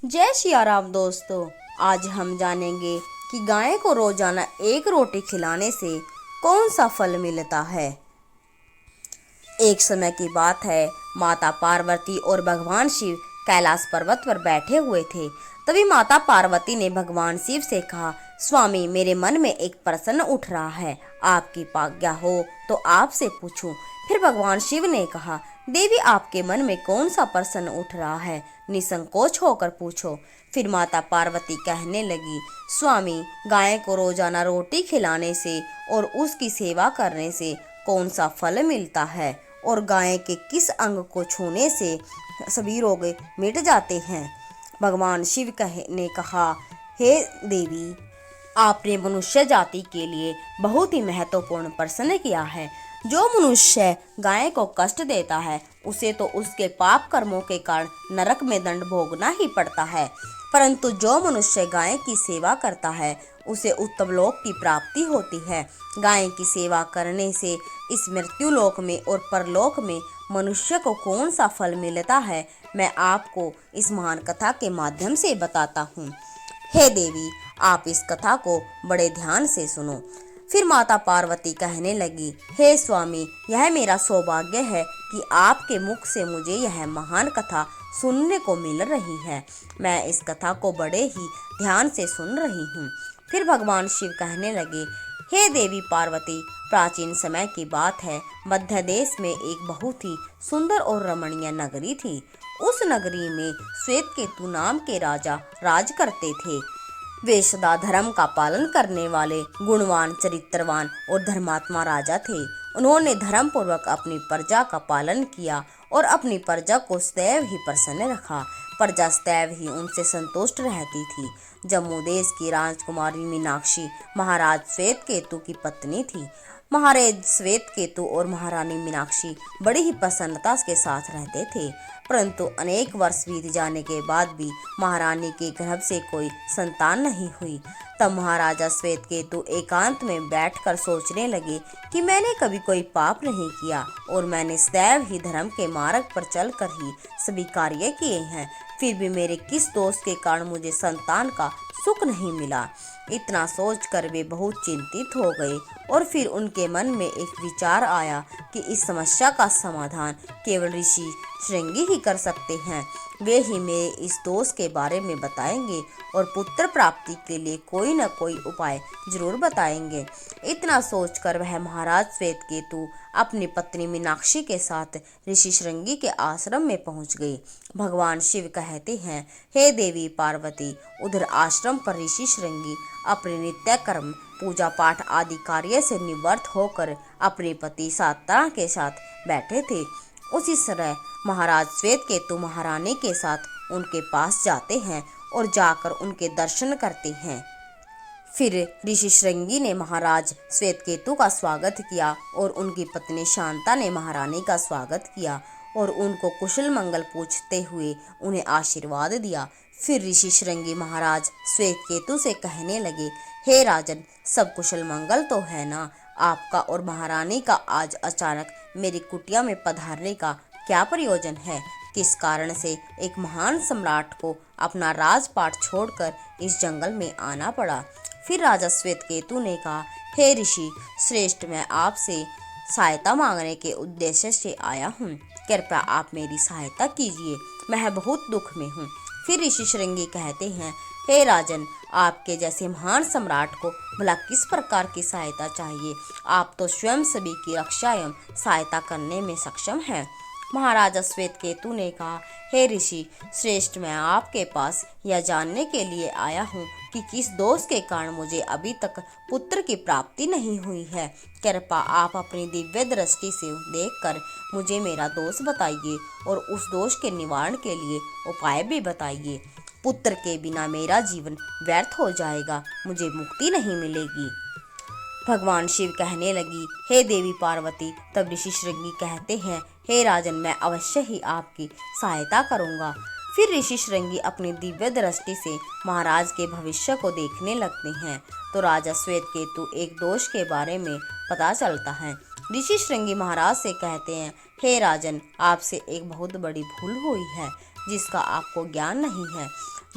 जय सिया राम दोस्तों। आज हम जानेंगे कि गाय को रोजाना एक रोटी खिलाने से कौन सा फल मिलता है। एक समय की बात है, माता पार्वती और भगवान शिव कैलाश पर्वत पर बैठे हुए थे। तभी माता पार्वती ने भगवान शिव से कहा, स्वामी, मेरे मन में एक प्रश्न उठ रहा है, आपकी आज्ञा हो तो आपसे पूछूं। फिर भगवान शिव ने कहा, देवी, आपके मन में कौन सा प्रश्न उठ रहा है, निसंकोच होकर पूछो। फिर माता पार्वती कहने लगी, स्वामी, गाय को रोजाना रोटी खिलाने से और उसकी सेवा करने से कौन सा फल मिलता है, और गाय के किस अंग को छूने से सभी रोग मिट जाते हैं। भगवान शिव ने कहा, हे देवी, आपने मनुष्य जाति के लिए बहुत ही महत्वपूर्ण प्रश्न किया है। जो मनुष्य गाय को कष्ट देता है उसे तो उसके पाप कर्मों के कारण नरक में दंड भोगना ही पड़ता है, परंतु जो मनुष्य गाय की सेवा करता है उसे उत्तम लोक की प्राप्ति होती है। गाय की सेवा करने से इस मृत्यु लोक में और परलोक में मनुष्य को कौन सा फल मिलता है, मैं आपको इस महान कथा के माध्यम से बताता हूँ। हे देवी, आप इस कथा को बड़े ध्यान से सुनो। फिर माता पार्वती कहने लगी, हे स्वामी, यह मेरा सौभाग्य है कि आपके मुख से मुझे यह महान कथा सुनने को मिल रही है। मैं इस कथा को बड़े ही ध्यान से सुन रही हूँ। फिर भगवान शिव कहने लगे, हे देवी पार्वती, प्राचीन समय की बात है, मध्य देश में एक बहुत ही सुंदर और रमणीय नगरी थी। उस नगरी में श्वेतकेतु नाम के राजा राज करते थे। वे सदा धर्म का पालन करने वाले गुणवान, चरित्रवान और धर्मात्मा राजा थे। उन्होंने धर्म पूर्वक अपनी प्रजा का पालन किया और अपनी प्रजा को सदैव ही प्रसन्न रखा। प्रजा सदैव ही उनसे संतुष्ट रहती थी। जम्मू देश की राजकुमारी मीनाक्षी महाराज श्वेतकेतु की पत्नी थी। महाराज श्वेतकेतु और महारानी मीनाक्षी बड़ी ही प्रसन्नता के साथ रहते थे, परंतु अनेक वर्ष बीत जाने के बाद भी महारानी के गर्भ से कोई संतान नहीं हुई। तब महाराजा श्वेतकेतु एकांत में बैठकर सोचने लगे कि मैंने कभी कोई पाप नहीं किया और मैंने सदैव ही धर्म के मार्ग पर चलकर ही सभी कार्य किए हैं, फिर भी मेरे किस दोष के कारण मुझे संतान का सुख नहीं मिला। इतना सोचकर वे बहुत चिंतित हो गए और फिर उनके मन में एक विचार आया कि इस समस्या का समाधान केवल ऋषि श्रृंगी ही कर सकते हैं। वे ही मेरे इस दोष के बारे में बताएंगे और पुत्र प्राप्ति के लिए कोई न कोई उपाय जरूर बताएंगे। इतना सोचकर वह महाराज श्वेतकेतु अपनी पत्नी मीनाक्षी के साथ ऋषि श्रृंगी के आश्रम में पहुंच गई। भगवान शिव कहते हैं, हे देवी पार्वती, उधर आश्रम पर ऋषि श्रृंगी अपने नित्य कर्म, पूजा पाठ आदि कार्य से निवृत्त होकर अपने पति सात्तायन के साथ बैठे थे। उसी तरह महाराज श्वेतकेतु महारानी के साथ उनके पास जाते हैं और जाकर उनके दर्शन करते हैं। फिर ऋषि श्रृंगी ने महाराज श्वेतकेतु का स्वागत किया और उनकी पत्नी शांता ने महारानी का स्वागत किया और उनको कुशल मंगल पूछते हुए उन्हें आशीर्वाद दिया। फिर ऋषि श्रृंगी महाराज श्वेतकेतु से कहने लगे, हे राजन, सब कुशल मंगल तो है ना? आपका और महारानी का आज अचानक मेरी कुटिया में पधारने का क्या प्रयोजन है? किस कारण से एक महान सम्राट को अपना राजपाट छोड़कर इस जंगल में आना पड़ा? फिर राजा श्वेतकेतु ने कहा, हे ऋषि श्रेष्ठ, मैं आपसे सहायता मांगने के उद्देश्य से आया हूँ। कृपया आप मेरी सहायता कीजिए, मैं बहुत दुख में हूँ। फिर ऋषि श्रृंगी कहते हैं, हे राजन, आपके जैसे महान सम्राट को भला किस प्रकार की सहायता चाहिए? आप तो स्वयं सभी की रक्षा एवं सहायता करने में सक्षम हैं। महाराजा श्वेतकेतु ने कहा, हे ऋषि श्रेष्ठ, मैं आपके पास यह जानने के लिए आया हूँ कि किस दोष के कारण मुझे अभी तक पुत्र की प्राप्ति नहीं हुई है। कृपया आप अपनी दिव्य दृष्टि से देखकर मुझे मेरा दोष बताइए और उस दोष के निवारण के लिए उपाय भी बताइए। पुत्र के बिना मेरा जीवन व्यर्थ हो जाएगा, मुझे मुक्ति नहीं मिलेगी। भगवान शिव कहने लगी, हे देवी पार्वती। तब ऋषि श्रृंगी कहते हैं, हे राजन, मैं अवश्य ही आपकी सहायता करूंगा। फिर ऋषि श्रृंगी अपनी दिव्य दृष्टि से महाराज के भविष्य को देखने लगते हैं तो राजा श्वेतकेतु एक दोष के बारे में पता चलता है। ऋषि श्रृंगी महाराज से कहते हैं, हे राजन, आपसे एक बहुत बड़ी भूल हुई है जिसका आपको ज्ञान नहीं है।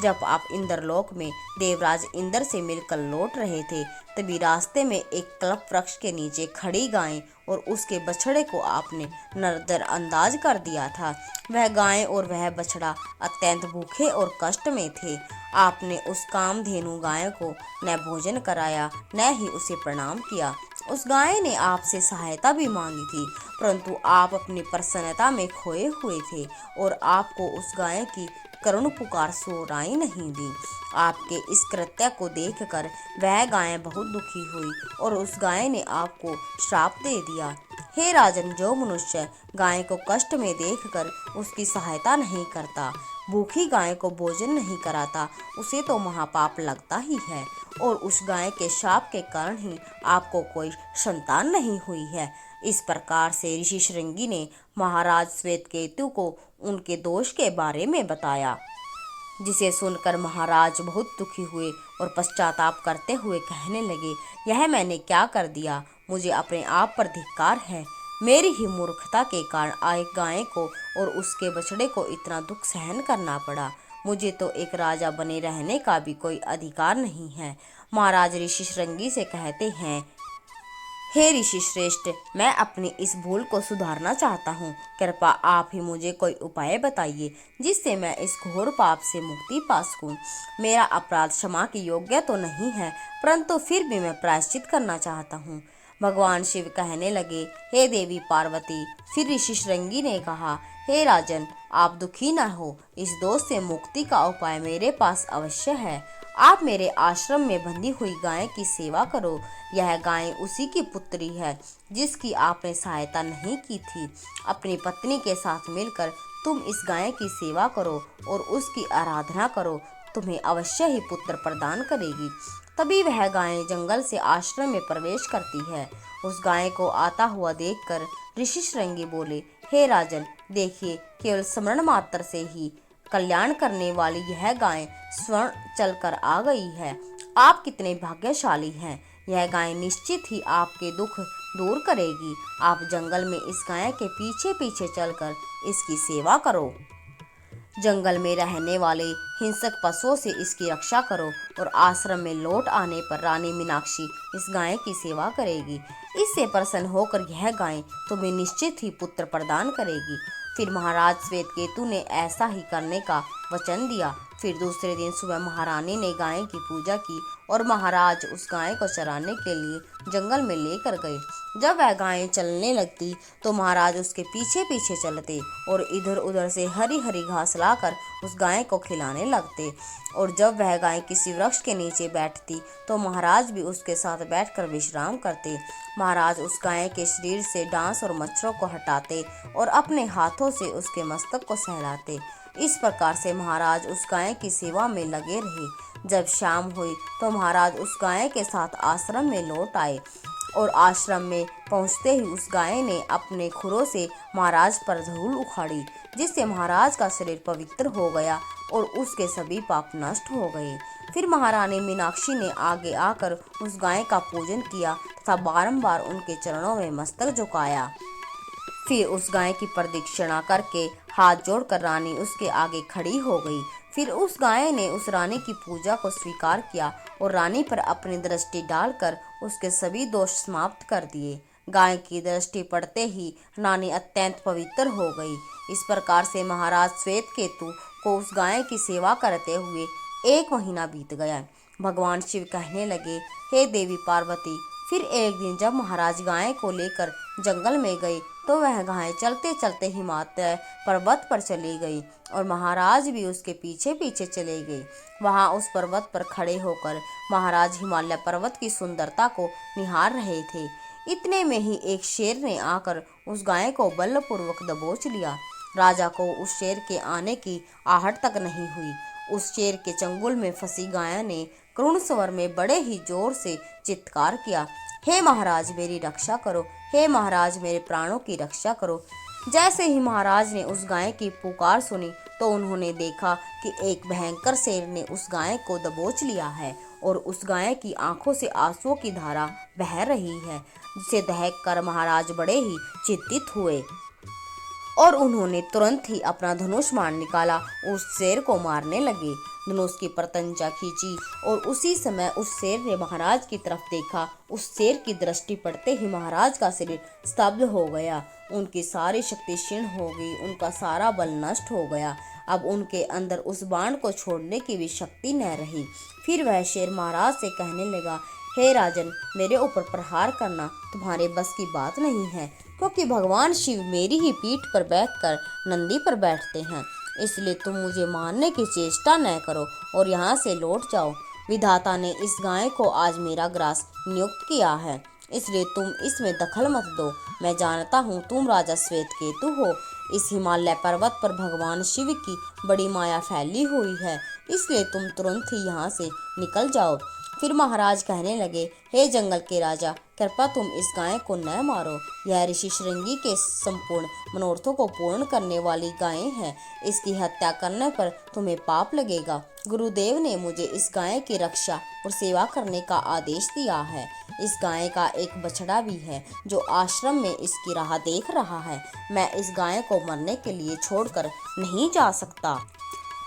जब आप इंद्रलोक में देवराज इंद्र से मिलकर लौट रहे थे, तभी रास्ते में एक कल्प वृक्ष के नीचे खड़ी गाय और उसके बछड़े को आपने नजरअंदाज कर दिया था। वह गाय और वह बछड़ा अत्यंत भूखे और कष्ट में थे। आपने उस कामधेनु गाय को न भोजन कराया, न ही उसे प्रणाम किया। उस गाय ने आपसे सहायता भी मांगी थी, परंतु आप अपनी प्रसन्नता में खोए हुए थे और आपको उस गाय की करुण पुकार सुनाई नहीं दी। आपके इस कृत्य को देखकर वह गाय बहुत दुखी हुई और उस गाय ने आपको श्राप दे दिया। हे राजन, जो मनुष्य गाय को कष्ट में देखकर उसकी सहायता नहीं करता, भूखी गाय को भोजन नहीं कराता, उसे तो महापाप लगता ही है। और उस गाय के शाप के कारण ही आपको कोई संतान नहीं हुई है। इस प्रकार से ऋषि श्रृंगी ने महाराज श्वेतकेतु को उनके दोष के बारे में बताया, जिसे सुनकर महाराज बहुत दुखी हुए और पश्चाताप करते हुए कहने लगे, यह मैंने क्या कर दिया? मुझे अपने आप पर धिक्कार है। मेरी ही मूर्खता के कारण आए गाय को और उसके बछड़े को इतना दुख सहन करना पड़ा। मुझे तो एक राजा बने रहने का भी कोई अधिकार नहीं है। महाराज ऋषि श्रृंगी से कहते हैं, हे ऋषि श्रेष्ठ, मैं अपनी इस भूल को सुधारना चाहता हूँ। कृपा आप ही मुझे कोई उपाय बताइए जिससे मैं इस घोर पाप से मुक्ति पा सकूं। मेरा अपराध क्षमा के योग्य तो नहीं है, परंतु फिर भी मैं प्रायश्चित करना चाहता हूँ। भगवान शिव कहने लगे, हे देवी पार्वती। फिर ऋषि श्रृंगी ने कहा, हे राजन, आप दुखी न हो। इस दोष से मुक्ति का उपाय मेरे पास अवश्य है। आप मेरे आश्रम में बंधी हुई गाय की सेवा करो। यह गाय उसी की पुत्री है जिसकी आपने सहायता नहीं की थी। अपनी पत्नी के साथ मिलकर तुम इस गाय की सेवा करो और उसकी आराधना करो, तुम्हें अवश्य ही पुत्र प्रदान करेगी। तभी वह गाय जंगल से आश्रम में प्रवेश करती है। उस गाय को आता हुआ देखकर ऋषि श्रृंगी बोले, हे राजन, देखिए, केवल स्मरण मात्र से ही कल्याण करने वाली यह गाय स्वयं चलकर आ गई है। आप कितने भाग्यशाली हैं। यह गाय निश्चित ही आपके दुख दूर करेगी। आप जंगल में इस गाय के पीछे पीछे चलकर इसकी सेवा करो। जंगल में रहने वाले हिंसक पशुओं से इसकी रक्षा करो और आश्रम में लौट आने पर रानी मीनाक्षी इस गाय की सेवा करेगी। इससे प्रसन्न होकर यह गाय तुम्हें निश्चित ही पुत्र प्रदान करेगी। फिर महाराज श्वेतकेतु ने ऐसा ही करने का वचन दिया। फिर दूसरे दिन सुबह महारानी ने गाय की पूजा की और महाराज उस गाय को चराने के लिए जंगल में लेकर गए। जब वह गाय चलने लगती तो महाराज उसके पीछे पीछे चलते और इधर उधर से हरी हरी घास लाकर उस गाय को खिलाने लगते। और जब वह गाय किसी वृक्ष के नीचे बैठती तो महाराज भी उसके साथ बैठकर विश्राम करते। महाराज उस गाय के शरीर से डांस और मच्छरों को हटाते और अपने हाथों से उसके मस्तक को सहलाते। इस प्रकार से महाराज उस गाय की सेवा में लगे रहे। जब शाम हुई तो महाराज उस गाय के साथ आश्रम में लौट आए और आश्रम में पहुंचते ही उस गाय ने अपने खुरों से महाराज पर धूल उखाड़ी, जिससे महाराज का शरीर पवित्र हो गया और उसके सभी पाप नष्ट हो गए। फिर महारानी मीनाक्षी ने आगे आकर उस गाय का पूजन किया तथा बारंबार उनके चरणों में मस्तक झुकाया। फिर उस गाय की प्रदक्षिणा करके हाथ जोड़कर रानी उसके आगे खड़ी हो गई। फिर उस गाय ने उस रानी की पूजा को स्वीकार किया और रानी पर अपनी दृष्टि डालकर उसके सभी दोष समाप्त कर दिए। गाय की दृष्टि पड़ते ही रानी अत्यंत पवित्र हो गई। इस प्रकार से महाराज श्वेतकेतु को उस गाय की सेवा करते हुए 1 महीना बीत गया। भगवान शिव कहने लगे, हे देवी पार्वती। फिर एक दिन जब महाराज गाय को लेकर जंगल में गए तो वह गाय चलते चलते हिमालय पर्वत पर चली गई और महाराज भी उसके पीछे पीछे चले गए। वहां उस पर्वत पर खड़े होकर महाराज हिमालय पर्वत की सुंदरता को निहार रहे थे। इतने में ही एक शेर ने आकर उस गाय को बलपूर्वक दबोच लिया। राजा को उस शेर के आने की आहट तक नहीं हुई। उस शेर के चंगुल में फंसी गाय ने करुण स्वर में बड़े ही जोर से चित्कार किया, हे महाराज, मेरी रक्षा करो। हे महाराज, मेरे प्राणों की रक्षा करो। जैसे ही महाराज ने उस गाय की पुकार सुनी तो उन्होंने देखा कि एक भयंकर शेर ने उस गाय को दबोच लिया है और उस गाय की आंखों से आंसुओं की धारा बह रही है, जिसे देख कर महाराज बड़े ही चिंतित हुए और उन्होंने तुरंत ही अपना धनुष बाण निकाला, उस शेर को मारने लगे। धनुष की प्रत्यंचा खींची और उसी समय उस शेर ने महाराज की तरफ देखा। उस शेर की दृष्टि पड़ते ही महाराज का शरीर स्तब्ध हो गया, उनकी सारी शक्ति क्षीण हो गई, उनका सारा बल नष्ट हो गया। अब उनके अंदर उस बाण को छोड़ने की भी शक्ति न रही। फिर वह शेर महाराज से कहने लगा, हे राजन, मेरे ऊपर प्रहार करना तुम्हारे बस की बात नहीं है, क्योंकि भगवान शिव मेरी ही पीठ पर बैठकर नंदी पर बैठते हैं। इसलिए तुम मुझे मारने की चेष्टा न करो और यहाँ से लौट जाओ। विधाता ने इस गाय को आज मेरा ग्रास नियुक्त किया है, इसलिए तुम इसमें दखल मत दो। मैं जानता हूँ तुम राजा श्वेतकेतु हो। इस हिमालय पर्वत पर भगवान शिव की बड़ी माया फैली हुई है, इसलिए तुम तुरंत ही यहाँ से निकल जाओ। फिर महाराज कहने लगे, हे जंगल के राजा, कृपया तुम इस गाय को न मारो। यह ऋषि श्रृंगी के संपूर्ण मनोरथों को पूर्ण करने वाली गाय है। इसकी हत्या करने पर तुम्हें पाप लगेगा। गुरुदेव ने मुझे इस गाय की रक्षा और सेवा करने का आदेश दिया है। इस गाय का एक बछड़ा भी है जो आश्रम में इसकी राह देख रहा है। मैं इस गाय को मरने के लिए छोड़कर नहीं जा सकता।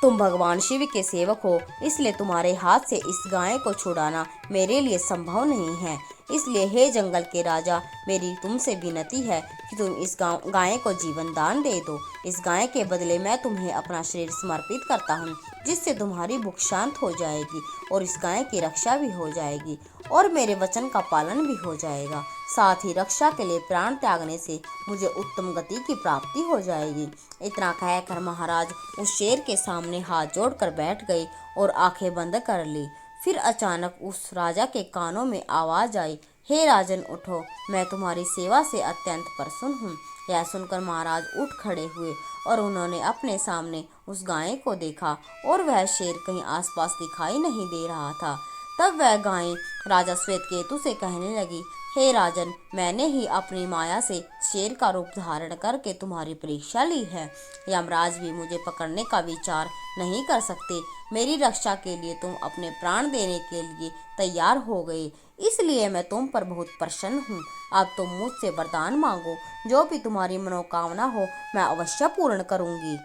तुम भगवान शिव के सेवक हो, इसलिए तुम्हारे हाथ से इस गाय को छुड़ाना मेरे लिए संभव नहीं है। इसलिए हे जंगल के राजा, मेरी तुमसे विनती है कि तुम इस गाय को जीवन दान दे दो। इस गाय के बदले मैं तुम्हें अपना शरीर समर्पित करता हूँ, जिससे तुम्हारी भूख शांत हो जाएगी और इस गाय की रक्षा भी हो जाएगी और मेरे वचन का पालन भी हो जाएगा। साथ ही रक्षा के लिए प्राण त्यागने से मुझे उत्तम गति की प्राप्ति हो जाएगी। इतना कहकर महाराज उस शेर के सामने हाथ जोड़कर बैठ गए और आंखें बंद कर ली। फिर अचानक उस राजा के कानों में आवाज आई, हे राजन उठो, मैं तुम्हारी सेवा से अत्यंत प्रसन्न हूँ। यह सुनकर महाराज उठ खड़े हुए और उन्होंने अपने सामने उस गाय को देखा और वह शेर कहीं आसपास दिखाई नहीं दे रहा था। तब वह गाय राजा श्वेतकेतु से कहने लगी, हे राजन, मैंने ही अपनी माया से शेर का रूप धारण करके तुम्हारी परीक्षा ली है। यमराज भी मुझे पकड़ने का विचार नहीं कर सकते। मेरी रक्षा के लिए तुम अपने प्राण देने के लिए तैयार हो गए, इसलिए मैं तुम पर बहुत प्रसन्न हूँ। अब तुम मुझसे वरदान मांगो, जो भी तुम्हारी मनोकामना हो मैं अवश्य पूर्ण करूँगी।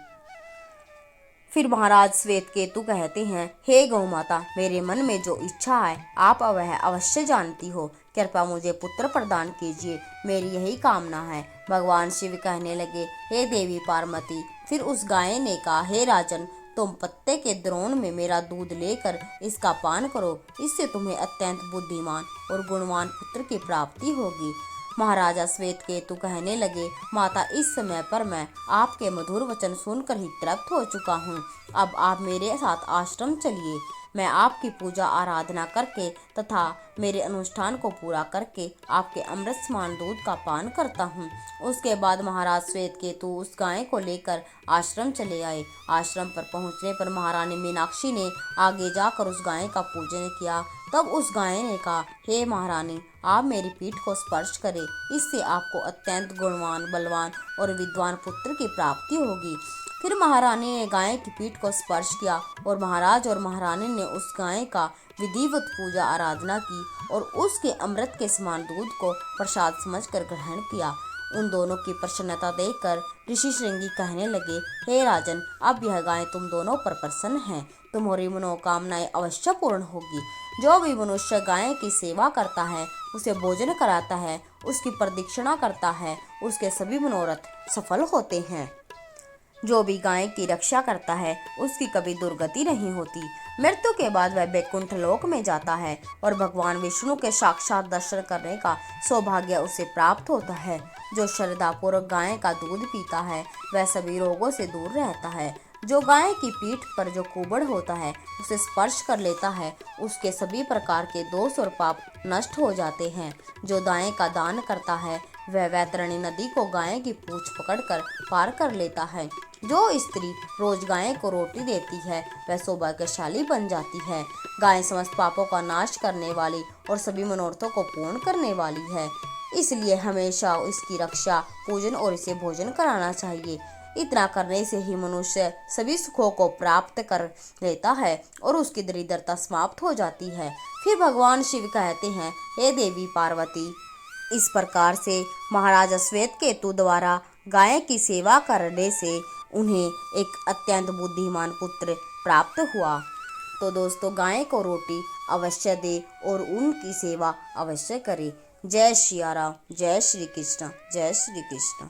फिर महाराज श्वेतकेतु कहते हैं, हे गौ माता, मेरे मन में जो इच्छा है आप वह अवश्य जानती हो। कृपया मुझे पुत्र प्रदान कीजिए, मेरी यही कामना है। भगवान शिव कहने लगे, हे देवी पार्वती। फिर उस गाय ने कहा, हे राजन, तुम पत्ते के द्रोण में मेरा दूध लेकर इसका पान करो, इससे तुम्हें अत्यंत बुद्धिमान और गुणवान पुत्र की प्राप्ति होगी। महाराजा श्वेतकेतु कहने लगे, माता, इस समय पर मैं आपके मधुर वचन सुनकर ही तृप्त हो चुका हूँ। अब आप मेरे साथ आश्रम चलिए। मैं आपकी पूजा आराधना करके तथा मेरे अनुष्ठान को पूरा करके आपके अमृत समान दूध का पान करता हूँ। उसके बाद महाराज श्वेतकेतु उस गाय को लेकर आश्रम चले आए। आश्रम पर पहुँचने पर महारानी मीनाक्षी ने आगे जाकर उस गाय का पूजन किया। तब उस गाय ने कहा, हे महारानी, आप मेरी पीठ को स्पर्श करें, इससे आपको अत्यंत गुणवान, बलवान और विद्वान पुत्र की प्राप्ति होगी। फिर महारानी ने गाय की पीठ को स्पर्श किया और महाराज और महारानी ने उस गाय का विधिवत पूजा आराधना की और उसके अमृत के समान दूध को प्रसाद समझकर ग्रहण किया। उन दोनों की प्रसन्नता देखकर ऋषि श्रृंगी कहने लगे, हे राजन, अब यह गाय तुम दोनों पर प्रसन्न है, तुम्हारी मनोकामनाएं अवश्य पूर्ण होगी। जो भी मनुष्य गाय की सेवा करता है, उसे भोजन कराता है, उसकी प्रदक्षिणा करता है, उसके सभी मनोरथ सफल होते हैं। जो भी गाय की रक्षा करता है, उसकी कभी दुर्गति नहीं होती। मृत्यु के बाद वह वैकुंठ लोक में जाता है और भगवान विष्णु के साक्षात दर्शन करने का सौभाग्य उसे प्राप्त होता है। जो श्रद्धापूर्वक गाय का दूध पीता है, वह सभी रोगों से दूर रहता है। जो गाय की पीठ पर जो कुबड़ होता है, उसे स्पर्श कर लेता है, उसके सभी प्रकार के दोष और पाप नष्ट हो जाते हैं। जो गाय का दान करता है, वह वैतरणी नदी को गाय की पूंछ पकड़कर पार कर लेता है। जो स्त्री रोज गाय को रोटी देती है, वह सौभाग्यशाली बन जाती है। गाय समस्त पापों का नाश करने वाली और सभी मनोरथों को पूर्ण करने वाली है, इसलिए हमेशा इसकी रक्षा, पूजन और इसे भोजन कराना चाहिए। इतना करने से ही मनुष्य सभी सुखों को प्राप्त कर लेता है और उसकी दरिद्रता समाप्त हो जाती है। फिर भगवान शिव कहते हैं, हे देवी पार्वती, इस प्रकार से महाराजा श्वेतकेतु द्वारा गाय की सेवा करने से उन्हें एक अत्यंत बुद्धिमान पुत्र प्राप्त हुआ। तो दोस्तों, गाय को रोटी अवश्य दे और उनकी सेवा अवश्य करें। जय श्री राम, जय श्री कृष्ण, जय श्री कृष्ण।